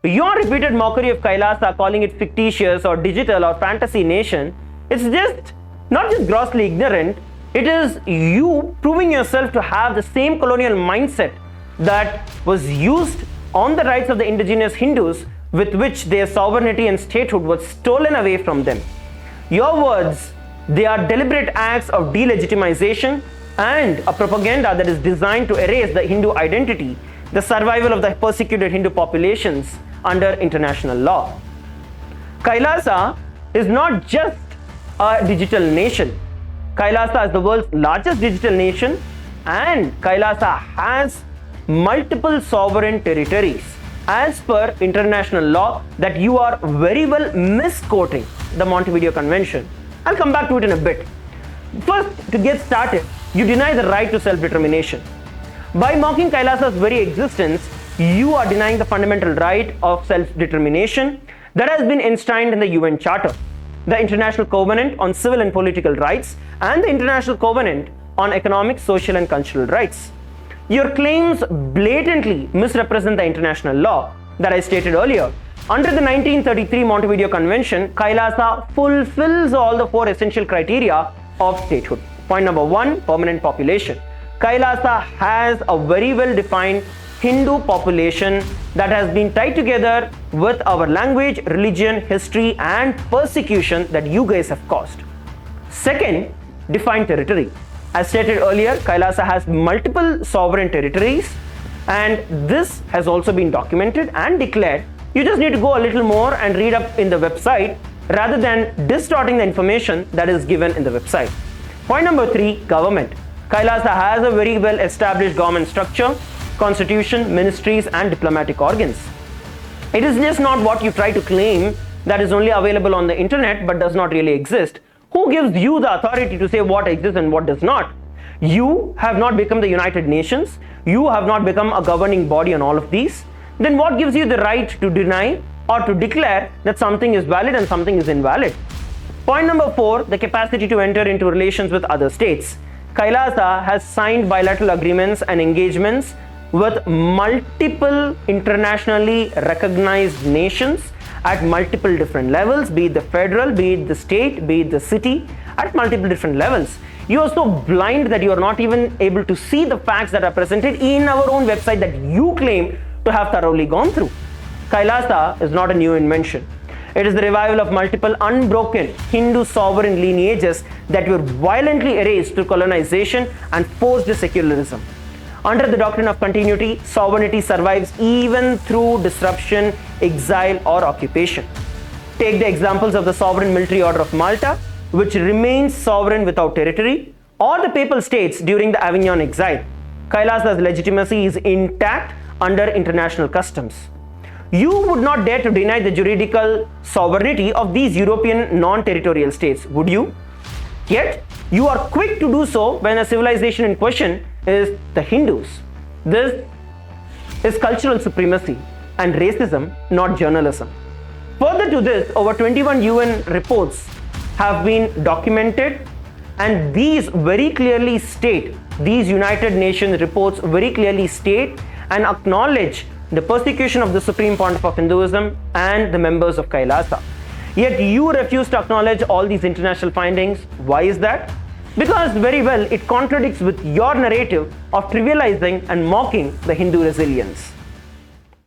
Your repeated mockery of Kailasa, calling it fictitious or digital or fantasy nation, it's just not just grossly ignorant, it is you proving yourself to have the same colonial mindset that was used on the rights of the indigenous Hindus, with which their sovereignty and statehood was stolen away from them. Your words, they are deliberate acts of delegitimization and a propaganda that is designed to erase the Hindu identity, the survival of the persecuted Hindu populations under international law. Kailasa is not just a digital nation. Kailasa is the world's largest digital nation, and Kailasa has multiple sovereign territories as per international law that you are very well misquoting the Montevideo Convention. I'll come back to it in a bit. First, to get started, you deny the right to self-determination. By mocking Kailasa's very existence, you are denying the fundamental right of self-determination that has been enshrined in the UN Charter, the International Covenant on Civil and Political Rights, and the International Covenant on Economic, Social and Cultural Rights. Your claims blatantly misrepresent the international law that I stated earlier. Under the 1933 Montevideo Convention, Kailasa fulfills all the four essential criteria of statehood. Point number one, permanent population. Kailasa has a very well defined Hindu population that has been tied together with our language, religion, history and persecution that you guys have caused. Second, defined territory. As stated earlier, Kailasa has multiple sovereign territories, and this has also been documented and declared. You just need to go a little more and read up in the website rather than distorting the information that is given in the website. Point number three, government. Kailasa has a very well established government structure, constitution, ministries and diplomatic organs. It is just not what you try to claim that is only available on the internet but does not really exist. Who gives you the authority to say what exists and what does not? You have not become the United Nations. You have not become a governing body on all of these. Then what gives you the right to deny or to declare that something is valid and something is invalid? Point number four, the capacity to enter into relations with other states. Kailasa has signed bilateral agreements and engagements with multiple internationally recognized nations at multiple different levels, be it the federal, be it the state, be it the city, at multiple different levels. You are so blind that you are not even able to see the facts that are presented in our own website that you claim to have thoroughly gone through. Kailasa is not a new invention. It is the revival of multiple unbroken Hindu sovereign lineages that were violently erased through colonization and forced secularism. Under the doctrine of continuity, sovereignty survives even through disruption, exile or occupation. Take the examples of the sovereign military order of Malta, which remains sovereign without territory, or the papal states during the Avignon exile. Kailasa's legitimacy is intact under international customs. You would not dare to deny the juridical sovereignty of these European non-territorial states, would you? Yet, you are quick to do so when a civilization in question is the Hindus. This is cultural supremacy and racism, not journalism. Further to this, over 21 UN reports have been documented, and these very clearly state, these United Nations reports very clearly state and acknowledge the persecution of the Supreme Pontiff of Hinduism and the members of Kailasa. Yet you refuse to acknowledge all these international findings. Why is that? Because very well it contradicts with your narrative of trivializing and mocking the Hindu resilience.